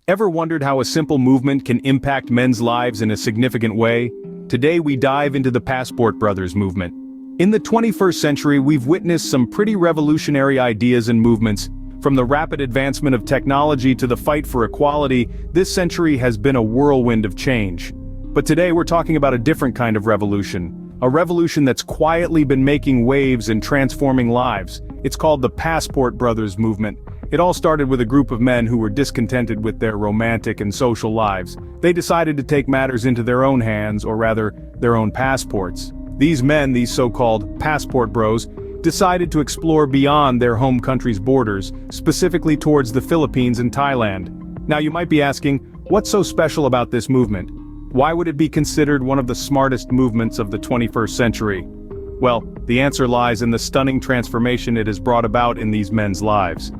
Ever wondered how a simple movement can impact men's lives in a significant way? Today we dive into the Passport Brothers movement. In the 21st century, we've witnessed some pretty revolutionary ideas and movements. From the rapid advancement of technology to the fight for equality, this century has been a whirlwind of change. But today we're talking about a different kind of revolution. A revolution that's quietly been making waves and transforming lives. It's called the Passport Brothers movement. It all started with a group of men who were discontented with their romantic and social lives. They decided to take matters into their own hands, or rather, their own passports. These men, these so-called passport bros, decided to explore beyond their home country's borders, specifically towards the Philippines and Thailand. Now you might be asking, what's so special about this movement? Why would it be considered one of the smartest movements of the 21st century? Well, the answer lies in the stunning transformation it has brought about in these men's lives.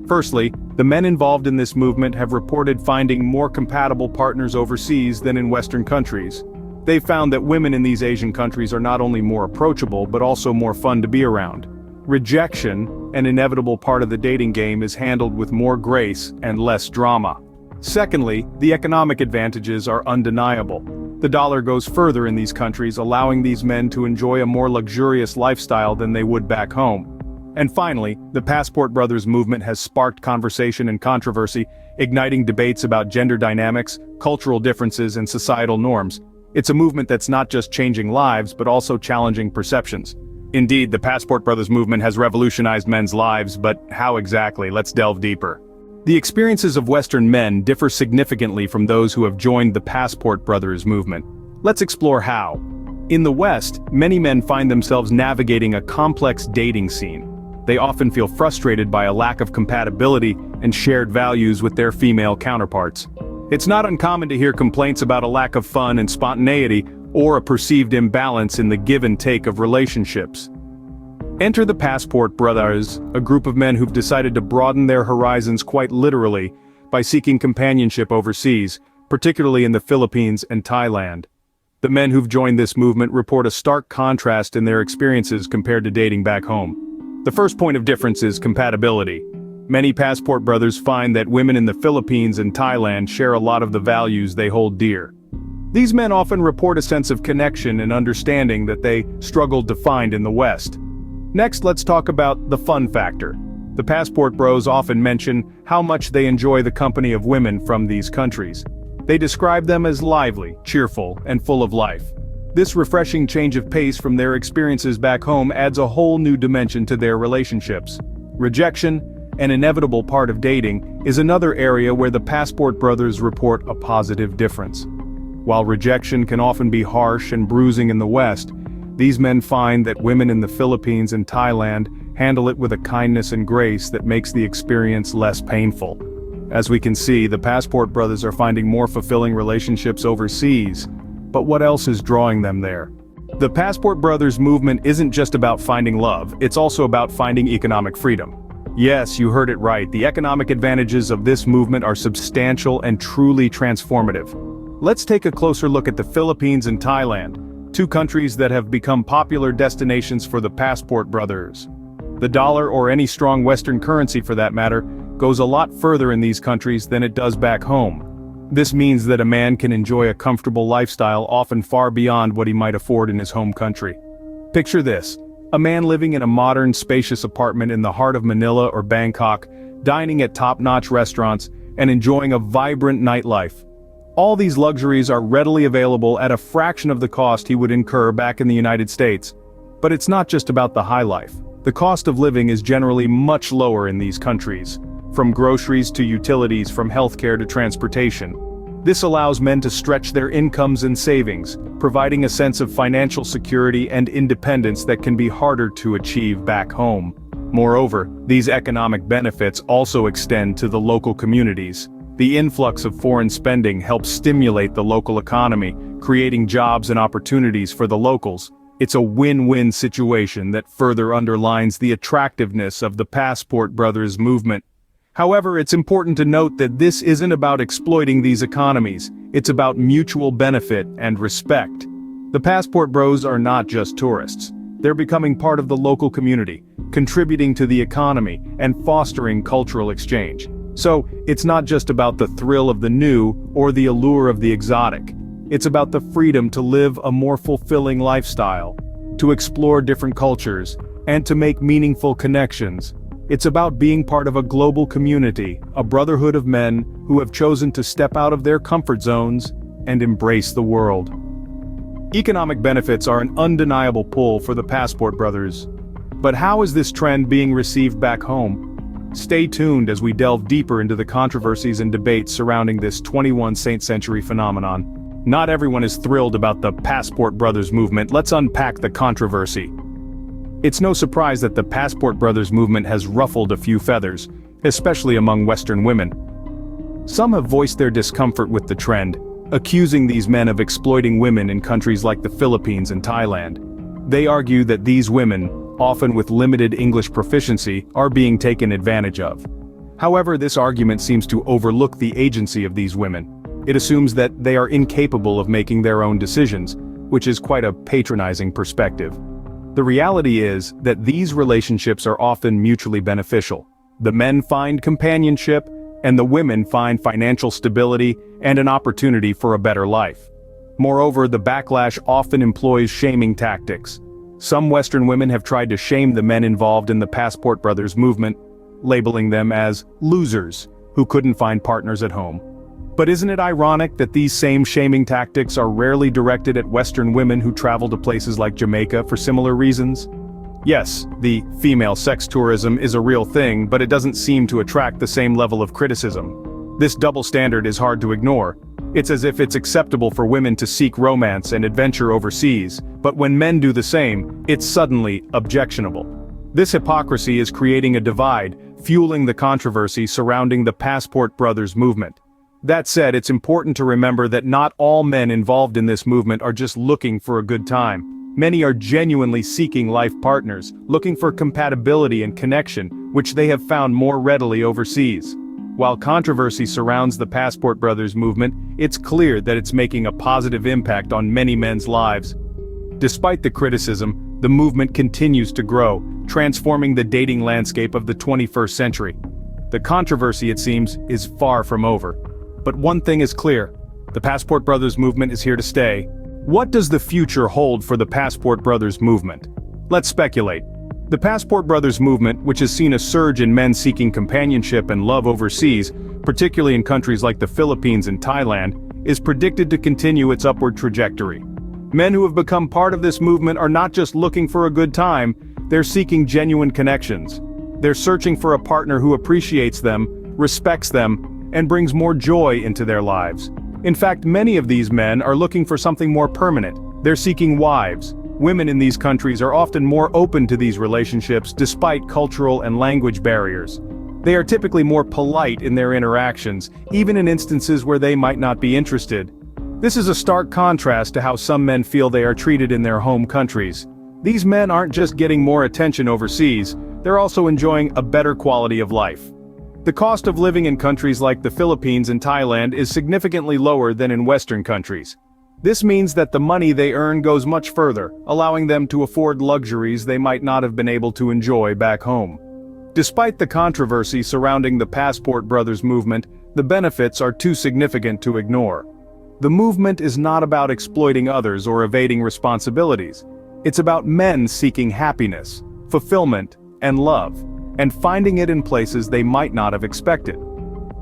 Firstly, the men involved in this movement have reported finding more compatible partners overseas than in Western countries. They've found that women in these Asian countries are not only more approachable but also more fun to be around. Rejection, an inevitable part of the dating game, is handled with more grace and less drama. Secondly, the economic advantages are undeniable. The dollar goes further in these countries, allowing these men to enjoy a more luxurious lifestyle than they would back home. And finally, the Passport Brothers movement has sparked conversation and controversy, igniting debates about gender dynamics, cultural differences, and societal norms. It's a movement that's not just changing lives but also challenging perceptions. Indeed, the Passport Brothers movement has revolutionized men's lives, but how exactly? Let's delve deeper. The experiences of Western men differ significantly from those who have joined the Passport Brothers movement. Let's explore how. In the West, many men find themselves navigating a complex dating scene. They often feel frustrated by a lack of compatibility and shared values with their female counterparts. It's not uncommon to hear complaints about a lack of fun and spontaneity, or a perceived imbalance in the give and take of relationships. Enter the Passport Brothers, a group of men who've decided to broaden their horizons quite literally by seeking companionship overseas, particularly in the Philippines and Thailand. The men who've joined this movement report a stark contrast in their experiences compared to dating back home. The first point of difference is compatibility. Many Passport Brothers find that women in the Philippines and Thailand share a lot of the values they hold dear. These men often report a sense of connection and understanding that they struggled to find in the West. Next, let's talk about the fun factor. The Passport Bros often mention how much they enjoy the company of women from these countries. They describe them as lively, cheerful, and full of life. This refreshing change of pace from their experiences back home adds a whole new dimension to their relationships. Rejection, an inevitable part of dating, is another area where the Passport Brothers report a positive difference. While rejection can often be harsh and bruising in the West, these men find that women in the Philippines and Thailand handle it with a kindness and grace that makes the experience less painful. As we can see, the Passport Brothers are finding more fulfilling relationships overseas. But what else is drawing them there? The Passport Brothers movement isn't just about finding love, it's also about finding economic freedom. Yes, you heard it right, the economic advantages of this movement are substantial and truly transformative. Let's take a closer look at the Philippines and Thailand, two countries that have become popular destinations for the Passport Brothers. The dollar, or any strong Western currency for that matter, goes a lot further in these countries than it does back home. This means that a man can enjoy a comfortable lifestyle often far beyond what he might afford in his home country. Picture this, a man living in a modern, spacious apartment in the heart of Manila or Bangkok, dining at top-notch restaurants, and enjoying a vibrant nightlife. All these luxuries are readily available at a fraction of the cost he would incur back in the United States. But it's not just about the high life. The cost of living is generally much lower in these countries. From groceries to utilities, from healthcare to transportation. This allows men to stretch their incomes and savings, providing a sense of financial security and independence that can be harder to achieve back home. Moreover, these economic benefits also extend to the local communities. The influx of foreign spending helps stimulate the local economy, creating jobs and opportunities for the locals. It's a win-win situation that further underlines the attractiveness of the Passport Brothers movement. However, it's important to note that this isn't about exploiting these economies, it's about mutual benefit and respect. The Passport Bros are not just tourists. They're becoming part of the local community, contributing to the economy, and fostering cultural exchange. So, it's not just about the thrill of the new or the allure of the exotic. It's about the freedom to live a more fulfilling lifestyle, to explore different cultures, and to make meaningful connections. It's about being part of a global community, a brotherhood of men who have chosen to step out of their comfort zones and embrace the world. Economic benefits are an undeniable pull for the Passport Brothers. But how is this trend being received back home? Stay tuned as we delve deeper into the controversies and debates surrounding this 21st century phenomenon. Not everyone is thrilled about the Passport Brothers movement. Let's unpack the controversy. It's no surprise that the Passport Brothers movement has ruffled a few feathers, especially among Western women. Some have voiced their discomfort with the trend, accusing these men of exploiting women in countries like the Philippines and Thailand. They argue that these women, often with limited English proficiency, are being taken advantage of. However, this argument seems to overlook the agency of these women. It assumes that they are incapable of making their own decisions, which is quite a patronizing perspective. The reality is that these relationships are often mutually beneficial. The men find companionship, and the women find financial stability and an opportunity for a better life. Moreover, the backlash often employs shaming tactics. Some Western women have tried to shame the men involved in the Passport Brothers movement, labeling them as losers who couldn't find partners at home. But isn't it ironic that these same shaming tactics are rarely directed at Western women who travel to places like Jamaica for similar reasons? Yes, the female sex tourism is a real thing, but it doesn't seem to attract the same level of criticism. This double standard is hard to ignore. It's as if it's acceptable for women to seek romance and adventure overseas, but when men do the same, it's suddenly objectionable. This hypocrisy is creating a divide, fueling the controversy surrounding the Passport Brothers movement. That said, it's important to remember that not all men involved in this movement are just looking for a good time. Many are genuinely seeking life partners, looking for compatibility and connection, which they have found more readily overseas. While controversy surrounds the Passport Brothers movement, it's clear that it's making a positive impact on many men's lives. Despite the criticism, the movement continues to grow, transforming the dating landscape of the 21st century. The controversy, it seems, is far from over. But one thing is clear: the Passport Brothers movement is here to stay. What does the future hold for the Passport Brothers movement? Let's speculate. The Passport Brothers movement, which has seen a surge in men seeking companionship and love overseas, particularly in countries like the Philippines and Thailand, is predicted to continue its upward trajectory. Men who have become part of this movement are not just looking for a good time, they're seeking genuine connections. They're searching for a partner who appreciates them, respects them, and brings more joy into their lives. In fact, many of these men are looking for something more permanent. They're seeking wives. Women in these countries are often more open to these relationships despite cultural and language barriers. They are typically more polite in their interactions, even in instances where they might not be interested. This is a stark contrast to how some men feel they are treated in their home countries. These men aren't just getting more attention overseas, they're also enjoying a better quality of life. The cost of living in countries like the Philippines and Thailand is significantly lower than in Western countries. This means that the money they earn goes much further, allowing them to afford luxuries they might not have been able to enjoy back home. Despite the controversy surrounding the Passport Brothers movement, the benefits are too significant to ignore. The movement is not about exploiting others or evading responsibilities. It's about men seeking happiness, fulfillment, and love, and finding it in places they might not have expected.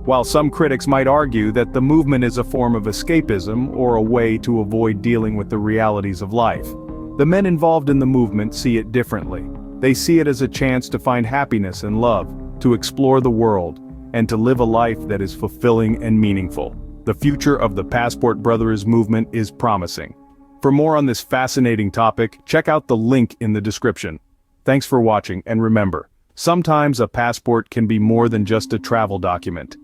While some critics might argue that the movement is a form of escapism or a way to avoid dealing with the realities of life, the men involved in the movement see it differently. They see it as a chance to find happiness and love, to explore the world, and to live a life that is fulfilling and meaningful. The future of the Passport Brothers movement is promising. For more on this fascinating topic, check out the link in the description. Thanks for watching, and remember, sometimes a passport can be more than just a travel document.